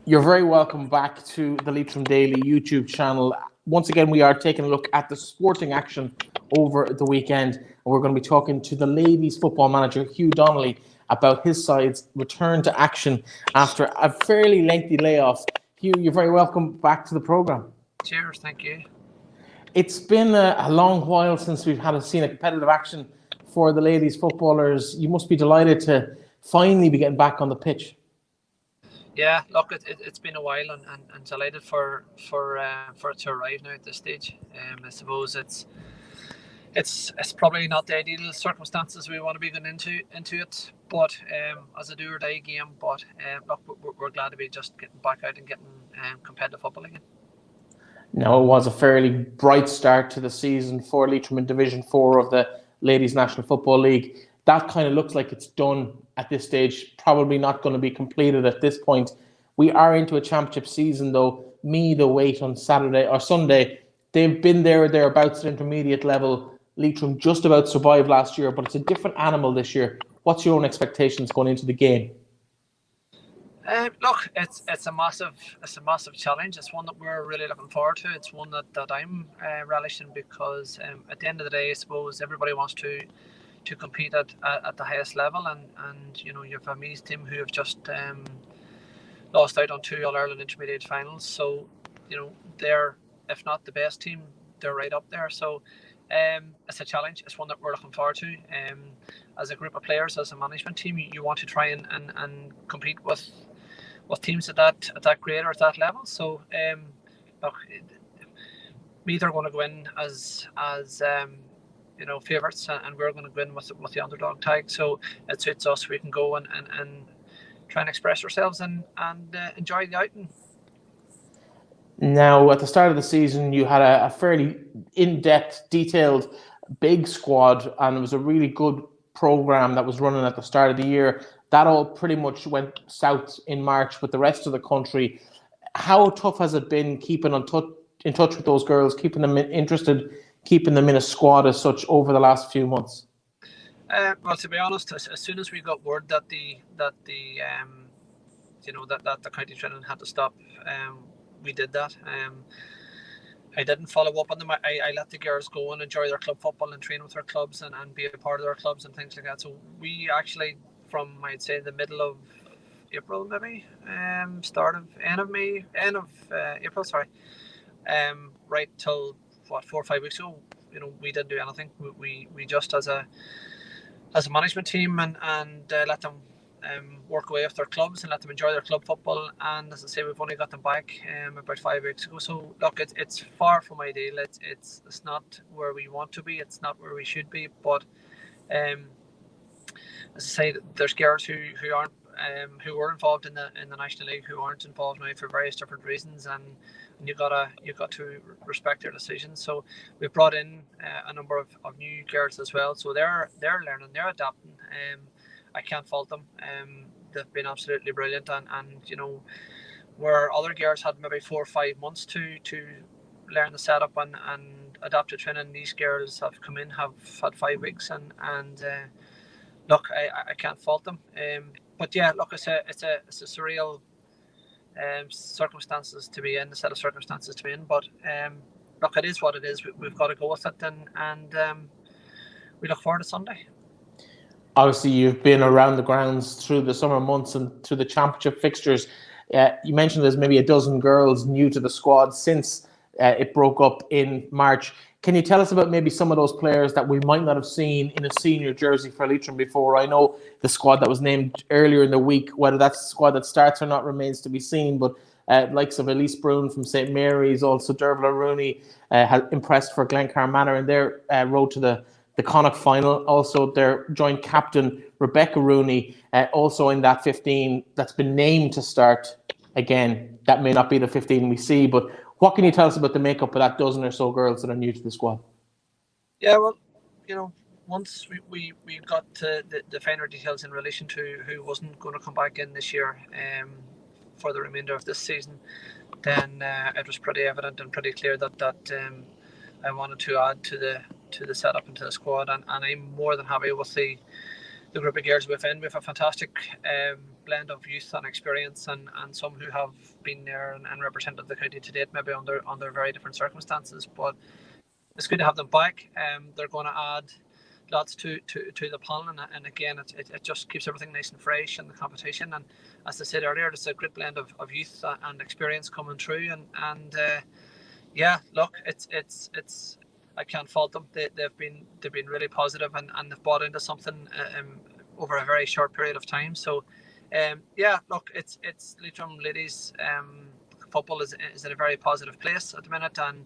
You're very welcome back to the Leitrim Daily YouTube channel. Once again, we are taking a look at the sporting action over the weekend, and we're going to be talking to the ladies' football manager, Hugh Donnelly, about his side's return to action after a fairly lengthy layoff. Hugh, you're very welcome back to the programme. Cheers, thank you. It's been a long while since we've seen a competitive action for the ladies' footballers. You must be delighted to finally be getting back on the pitch. Yeah, look, it's been a while, and delighted for it to arrive now at this stage. I suppose it's probably not the ideal circumstances we want to be going into it, but as a do or die game. But look, we're glad to be just getting back out and getting competitive football again. Now, it was a fairly bright start to the season for Leitrim in Division 4 of the Ladies National Football League. That kind of looks like it's done at this stage, probably not going to be completed at this point. We are into a championship season, though. Meath await on Saturday or Sunday. They've been there or thereabouts at intermediate level. Leitrim just about survived last year, but it's a different animal this year. What's your own expectations going into the game? Look, it's a massive challenge. It's one that we're really looking forward to. It's one that I'm relishing because at the end of the day, I suppose everybody wants to compete at the highest level, and you know, you have a Meath team who have just lost out on 2 All-Ireland intermediate finals, so you know, they're, if not the best team, they're right up there. So it's a challenge. It's one that we're looking forward to. As a group of players, as a management team, you want to try and compete with teams at that grade or at that level. So look, Meath are going to go in as you know, favourites, and we're going to go in with the underdog tag. So it suits us. We can go and try and express ourselves and enjoy the outing. Now, at the start of the season, you had a fairly in-depth, detailed, big squad, and it was a really good programme that was running at the start of the year. That all pretty much went south in March with the rest of the country. How tough has it been keeping in touch with those girls, keeping them interested, keeping them in a squad as such over the last few months? Well, to be honest, as soon as we got word that the county training had to stop, we did that. I didn't follow up on them. I let the girls go and enjoy their club football and train with their clubs and be a part of their clubs and things like that. So we actually, from I'd say the middle of April, maybe end of April, sorry, right till 4 or 5 weeks ago, you know, we didn't do anything. We just as a management team and let them work away with their clubs and let them enjoy their club football. And as I say, we've only got them back about 5 weeks ago. So look, it's far from ideal. It's not where we want to be. It's not where we should be. But as I say, there's girls who aren't who were involved in the National League who aren't involved now for various different reasons, and you got to respect their decisions. So we've brought in a number of new girls as well. So they're learning, they're adapting. I can't fault them. They've been absolutely brilliant, and you know, where other girls had maybe 4 or 5 months to learn the setup and adapt to training, these girls have come in, have had 5 weeks, and look, I can't fault them. But yeah, look, it's a surreal circumstances to be in, a set of circumstances to be in. But look, it is what it is. We've got to go with it, and we look forward to Sunday. Obviously, you've been around the grounds through the summer months and through the championship fixtures. You mentioned there's maybe a dozen girls new to the squad since it broke up in March. Can you tell us about maybe some of those players that we might not have seen in a senior jersey for Leitrim before? I know the squad that was named earlier in the week, whether that's the squad that starts or not remains to be seen, but likes of Elise Brune from St. Mary's, also Dervla Rooney has impressed for Glencar Manor in their road to the Connacht final. Also their joint captain Rebecca Rooney, also in that 15 that's been named to start. Again, that may not be the 15 we see, but what can you tell us about the makeup of that dozen or so girls that are new to the squad? Yeah, well, you know, once we got to the finer details in relation to who wasn't going to come back in this year for the remainder of this season, then it was pretty evident and pretty clear that I wanted to add to the setup and to the squad, and I'm more than happy with the the group of girls within. We have a fantastic blend of youth and experience, and some who have been there and represented the county to date, maybe under very different circumstances. But it's good to have them back. They're going to add lots to the panel, and again, it just keeps everything nice and fresh in the competition. And as I said earlier, it's a great blend of youth and experience coming through, and yeah, look, it's I can't fault them. They've been really positive, and they've bought into something over a very short period of time. So yeah, look, it's Leitrim ladies football is in a very positive place at the minute, and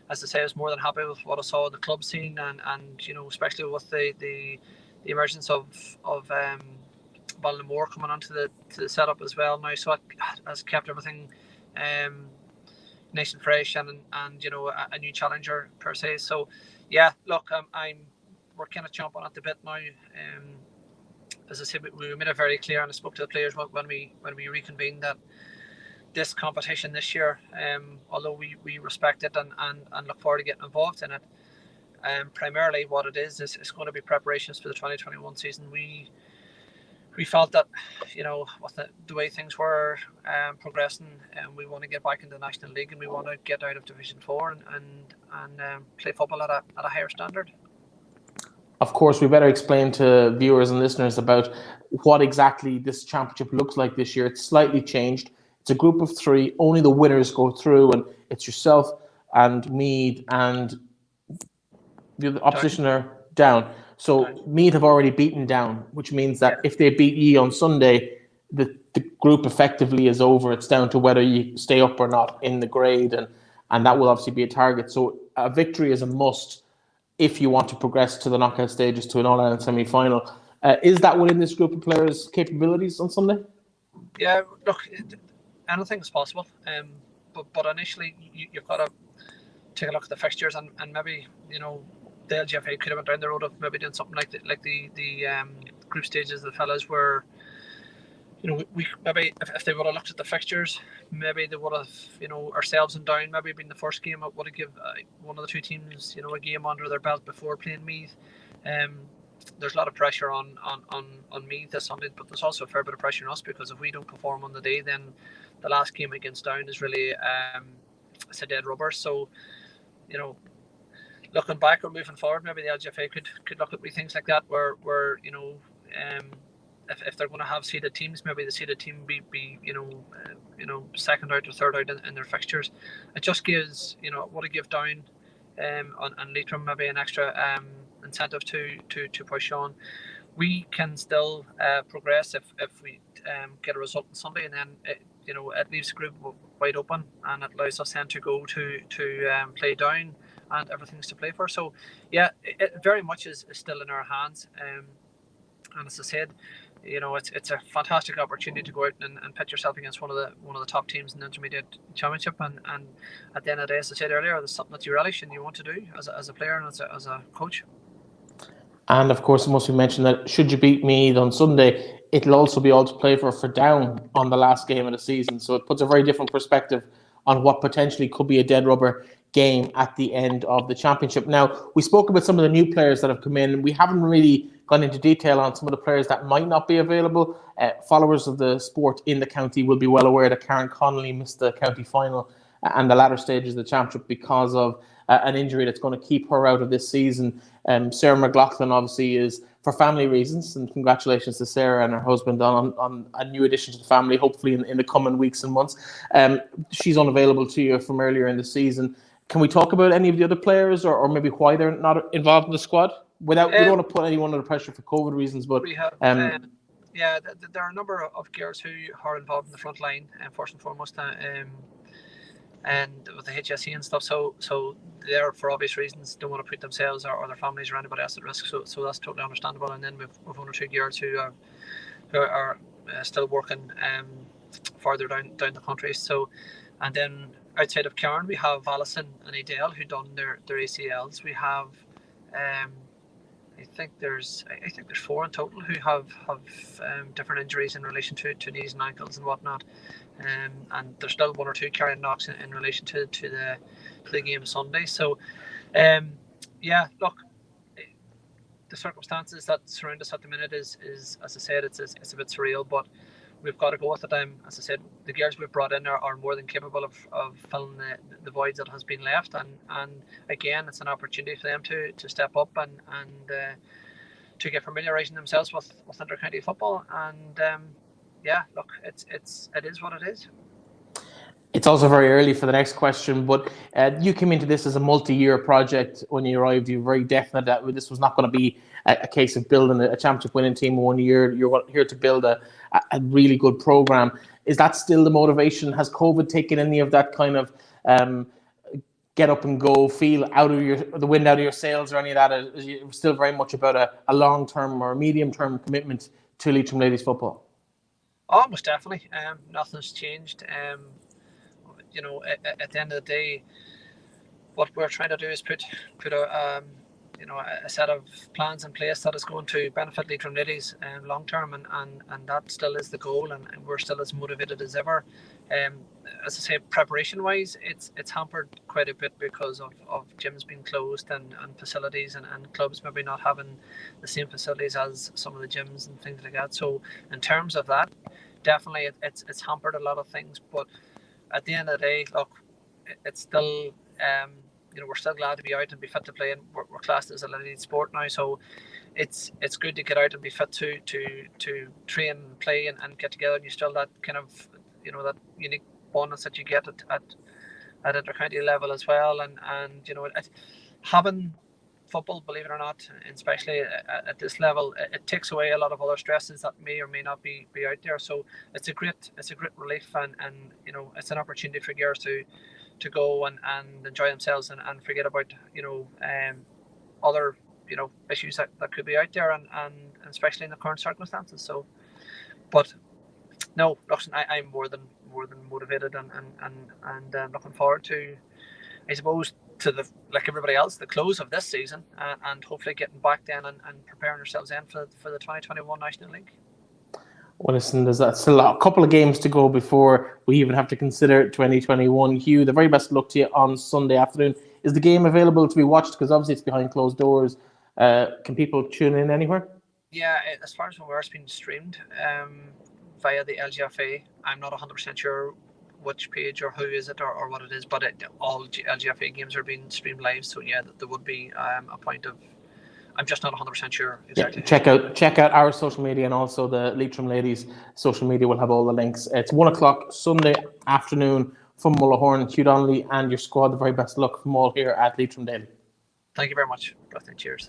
as I say, I was more than happy with what I saw in the club scene, and you know, especially with the emergence of Ballinamore coming onto the setup as well now. So it has kept everything nice and fresh, and you know, a new challenger per se. So yeah, look, we're kind of chomping at the bit now. As I said, we made it very clear, and I spoke to the players when we reconvened, that this competition this year, although we respect it and look forward to getting involved in it, primarily what it is going to be preparations for the 2021 season. We felt that, you know, with the way things were progressing, we want to get back into the National League, and we want to get out of Division 4 and play football at a higher standard. Of course, we better explain to viewers and listeners about what exactly this championship looks like this year. It's slightly changed. It's a group of 3. Only the winners go through, and it's yourself and Meath and the opposition are down. So Meath have already beaten down, which means that if they beat ye on Sunday, the group effectively is over. It's down to whether you stay up or not in the grade, and that will obviously be a target. So a victory is a must if you want to progress to the knockout stages, to an All-Ireland semi-final. Is that within this group of players' capabilities on Sunday? Yeah, look, anything is possible. But initially, you've got to take a look at the fixtures, and maybe, you know, the LGFA could have went down the road of maybe doing something like the group stages. The fellas were, you know, we maybe if they would have looked at the fixtures, maybe they would have, you know, ourselves and Down maybe been the first game. Would have give one of the two teams, you know, a game under their belt before playing Meath. There's a lot of pressure on Meath this Sunday, but there's also a fair bit of pressure on us, because if we don't perform on the day, then the last game against Down is really it's a dead rubber. So, you know, looking back or moving forward, maybe the LGFA could look at things like that, where you know, if they're going to have seeded teams, maybe the seeded team be you know, second out or third out in their fixtures. It just gives, you know, what to give Down and Leitrim maybe an extra incentive to push on. We can still progress if we get a result on Sunday, and then you know, it leaves the group wide open, and it allows us then to go to play Down, and everything's to play for. So yeah, it very much is still in our hands, and as I said, you know, it's a fantastic opportunity to go out and pit yourself against one of the top teams in the intermediate championship, and at the end of the day, as I said earlier, there's something that you relish and you want to do as a player and as a coach. And of course, it must be mentioned that should you beat Meath on Sunday, it'll also be all to play for Down on the last game of the season. So it puts a very different perspective on what potentially could be a dead rubber game at the end of the championship. Now, we spoke about some of the new players that have come in. We haven't really gone into detail on some of the players that might not be available. Followers of the sport in the county will be well aware that Karen Connolly missed the county final and the latter stages of the championship because of an injury that's going to keep her out of this season. Sarah McLaughlin obviously is for family reasons, and congratulations to Sarah and her husband on a new addition to the family, hopefully in the coming weeks and months. She's unavailable to you from earlier in the season. Can we talk about any of the other players, or maybe why they're not involved in the squad? We don't want to put anyone under pressure for COVID reasons, but we have, yeah, there are a number of girls who are involved in the front line, first and foremost, and with the HSE and stuff. So they're, for obvious reasons, don't want to put themselves or their families or anybody else at risk. So that's totally understandable. And then we've one or two girls who are still working further down the country. So, and then outside of Karen, we have Alison and Adele who done their ACLs. We have I think there's 4 in total who have different injuries in relation to knees and ankles and whatnot, and there's still 1 or 2 carrying knocks in relation to the game Sunday. So yeah, look, the circumstances that surround us at the minute is as I said, it's a bit surreal, but we've got to go with it. As I said, the girls we've brought in are more than capable of filling the voids that has been left, and again, it's an opportunity for them to step up and to get familiarising themselves with inter-county football. And yeah, look, it is what it is. It's also very early for the next question, but you came into this as a multi-year project when you arrived. You were very definite that this was not going to be a case of building a championship winning team in 1 year. You're here to build a really good program. Is that still the motivation? Has COVID taken any of that kind of get up and go feel out of the wind out of your sails or any of that? Is it still very much about a long-term or medium-term commitment to Leitrim ladies football? Oh, most definitely. Nothing's changed. At the end of the day, what we're trying to do is put a set of plans in place that is going to benefit Leitrim ladies long term, and that still is the goal, and we're still as motivated as ever. As I say, preparation wise, it's hampered quite a bit because of gyms being closed and facilities and clubs maybe not having the same facilities as some of the gyms and things like that. So in terms of that, definitely it's hampered a lot of things, but at the end of the day, look, it's still we're still glad to be out and be fit to play, and we're classed as a elite sport now. So it's good to get out and be fit to train and play and get together, and you still that kind of that unique bonus that you get at inter-county level as well, and having football, believe it or not, and especially at this level, it takes away a lot of other stresses that may or may not be out there. So it's a great relief, and it's an opportunity for girls to go and enjoy themselves and forget about other issues that could be out there, and especially in the current circumstances. So, but no, listen, I'm more than motivated and looking forward to, I suppose, to like everybody else, the close of this season, and hopefully getting back then and preparing ourselves in for the 2021 National League. Well, listen, there's still a couple of games to go before we even have to consider 2021. Hugh, the very best of luck to you on Sunday afternoon. Is the game available to be watched? Because obviously it's behind closed doors. Can people tune in anywhere? Yeah, as far as I'm aware, it's been streamed via the LGFA. I'm not 100% sure which page or who is it or what it is, but all LGFA games are being streamed live. So yeah, there would be a point of. I'm just not 100% sure exactly. Yeah, check out our social media, and also the Leitrim ladies' social media will have all the links. It's 1:00 Sunday afternoon from Mullahorn. Hugh Donnelly and your squad, the very best luck from all here at Leitrim Daily. Thank you very much. Cheers.